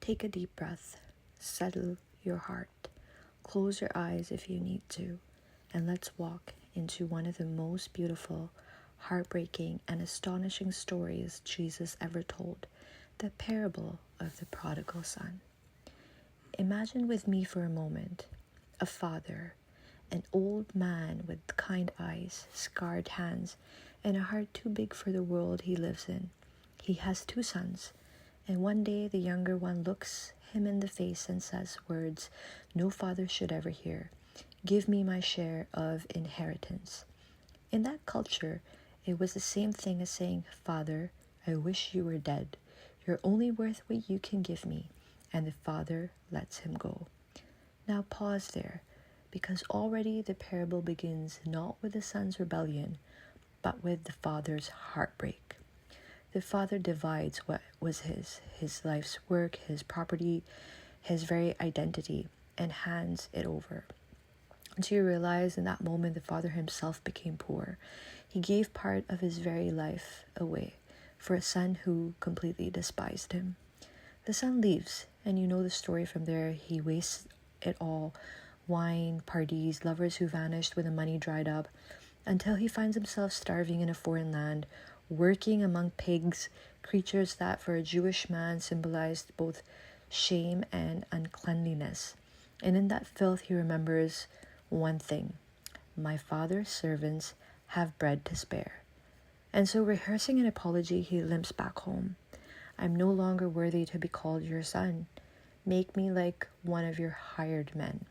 Take a deep breath, settle your heart, close your eyes if you need to, and let's walk into one of the most beautiful, heartbreaking, and astonishing stories Jesus ever told, the parable of the prodigal son. Imagine with me for a moment a father, an old man with kind eyes, scarred hands, and a heart too big for the world he lives in. He has 2 sons, and one day the younger one looks him in the face and says words no father should ever hear. Give me my share of inheritance. In that culture, it was the same thing as saying, Father, I wish you were dead. You're only worth what you can give me. And the father lets him go. Now pause there, because already the parable begins not with the son's rebellion, but with the father's heartbreak. The father divides what was his life's work, his property, his very identity, and hands it over. Do you realize in that moment the father himself became poor? He gave part of his very life away for a son who completely despised him. The son leaves, and you know the story from there. He wastes it all. Wine, parties, lovers who vanished when the money dried up, until he finds himself starving in a foreign land, working among pigs, creatures that for a Jewish man symbolized both shame and uncleanliness. And in that filth he remembers one thing: my father's servants have bread to spare. And so, rehearsing an apology, he limps back home. I'm no longer worthy to be called your son. Make me like one of your hired men.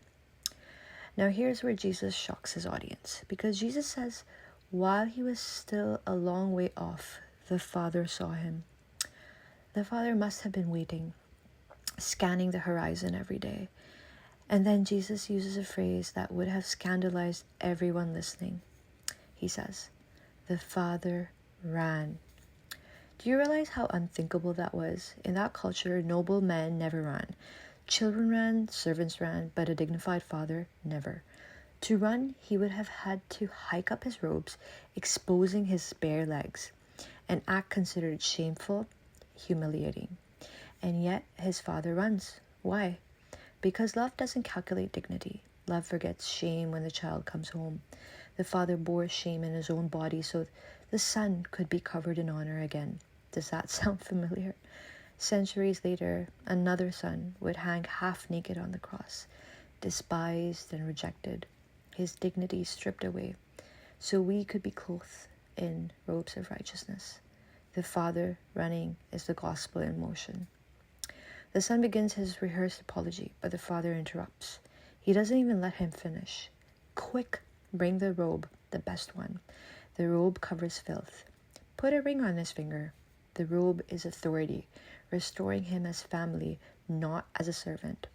Now here's where Jesus shocks his audience, because Jesus says, while he was still a long way off, the Father saw him. The Father must have been waiting, scanning the horizon every day. And then Jesus uses a phrase that would have scandalized everyone listening. He says, the Father ran. Do you realize how unthinkable that was? In that culture, noble men never ran. Children ran, servants ran, but a dignified father, never. To run, he would have had to hike up his robes, exposing his bare legs, an act considered shameful, humiliating. And yet, his father runs. Why? Because love doesn't calculate dignity. Love forgets shame when the child comes home. The father bore shame in his own body so the son could be covered in honor again. Does that sound familiar? Centuries later, another son would hang half naked on the cross, despised and rejected, his dignity stripped away, so we could be clothed in robes of righteousness. The Father running is the gospel in motion. The son begins his rehearsed apology, but the father interrupts. He doesn't even let him finish. Quick, bring the robe, the best one. The robe covers filth. Put a ring on his finger. The robe is authority, restoring him as family, not as a servant.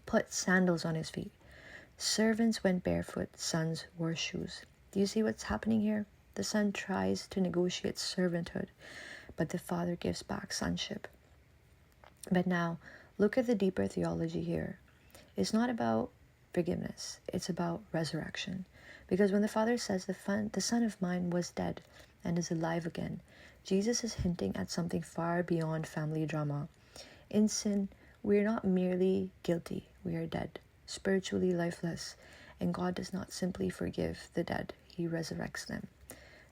Put sandals on his feet. Servants went barefoot, sons wore shoes. Do you see what's happening here? The son tries to negotiate servanthood, but the father gives back sonship. But now, look at the deeper theology here. It's not about forgiveness, it's about resurrection. Because when the father says the son of mine was dead and is alive again, Jesus is hinting at something far beyond family drama. In sin, we are not merely guilty, we are dead, spiritually lifeless, and God does not simply forgive the dead, he resurrects them.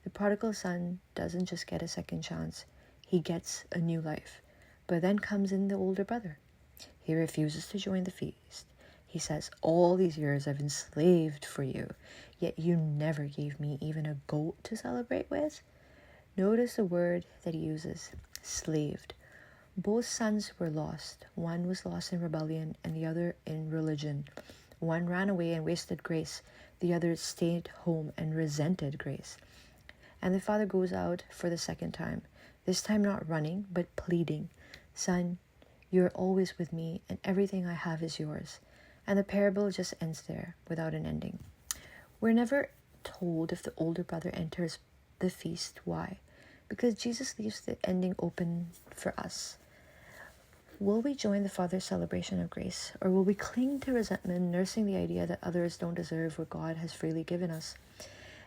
The prodigal son doesn't just get a second chance, he gets a new life. But then comes in the older brother. He refuses to join the feast. He says, all these years I've enslaved for you, yet you never gave me even a goat to celebrate with. Notice the word that he uses, slaved. Both sons were lost. One was lost in rebellion and the other in religion. One ran away and wasted grace. The other stayed home and resented grace. And the father goes out for the second time, this time not running, but pleading. Son, you're always with me and everything I have is yours. And the parable just ends there without an ending. We're never told if the older brother enters the feast. Why? Because Jesus leaves the ending open for us. Will we join the Father's celebration of grace, or will we cling to resentment, nursing the idea that others don't deserve what God has freely given us?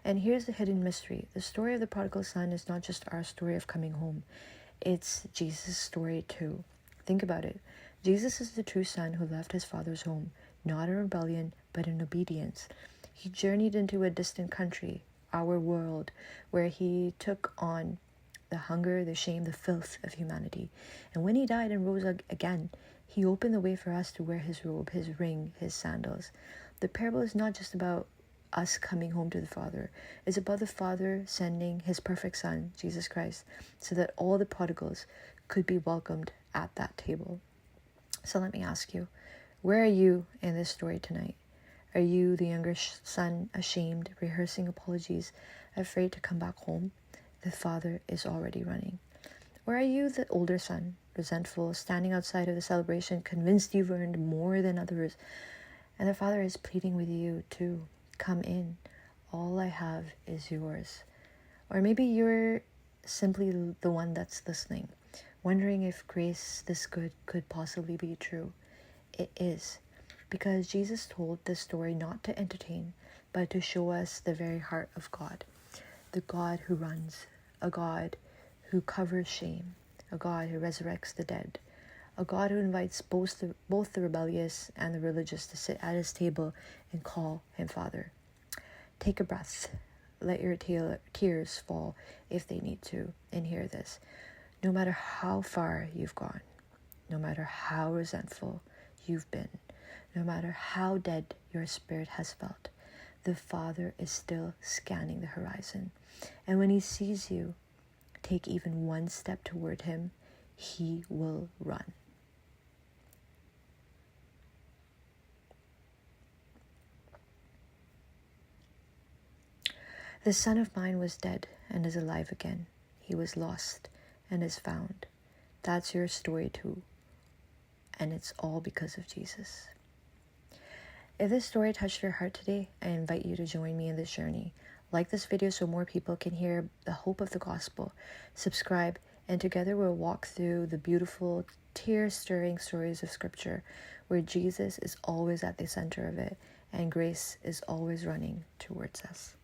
And here's the hidden mystery. The story of the prodigal son is not just our story of coming home. It's Jesus' story too. Think about it. Jesus is the true son who left his father's home, not in rebellion, but in obedience. He journeyed into a distant country, our world, where he took on the hunger, the shame, the filth of humanity. And when he died and rose again, he opened the way for us to wear his robe, his ring, his sandals. The parable is not just about us coming home to the Father. It's about the Father sending his perfect Son, Jesus Christ, so that all the prodigals could be welcomed at that table. So let me ask you, where are you in this story tonight? Are you the younger son, ashamed, rehearsing apologies, afraid to come back home? The Father is already running. Or are you the older son, resentful, standing outside of the celebration, convinced you've earned more than others, and the Father is pleading with you to come in. All I have is yours. Or maybe you're simply the one that's listening, wondering if grace this good could possibly be true. It is, because Jesus told this story not to entertain, but to show us the very heart of God, the God who runs, a God who covers shame, a God who resurrects the dead, a God who invites both the rebellious and the religious to sit at his table and call him Father. Take a breath. Let your tears fall if they need to, and hear this. No matter how far you've gone, no matter how resentful you've been, no matter how dead your spirit has felt, the Father is still scanning the horizon. And when he sees you take even one step toward him, he will run. This son of mine was dead and is alive again. He was lost and is found. That's your story too. And it's all because of Jesus. If this story touched your heart today, I invite you to join me in this journey. Like this video so more people can hear the hope of the gospel. Subscribe, and together we'll walk through the beautiful, tear-stirring stories of Scripture, where Jesus is always at the center of it, and grace is always running towards us.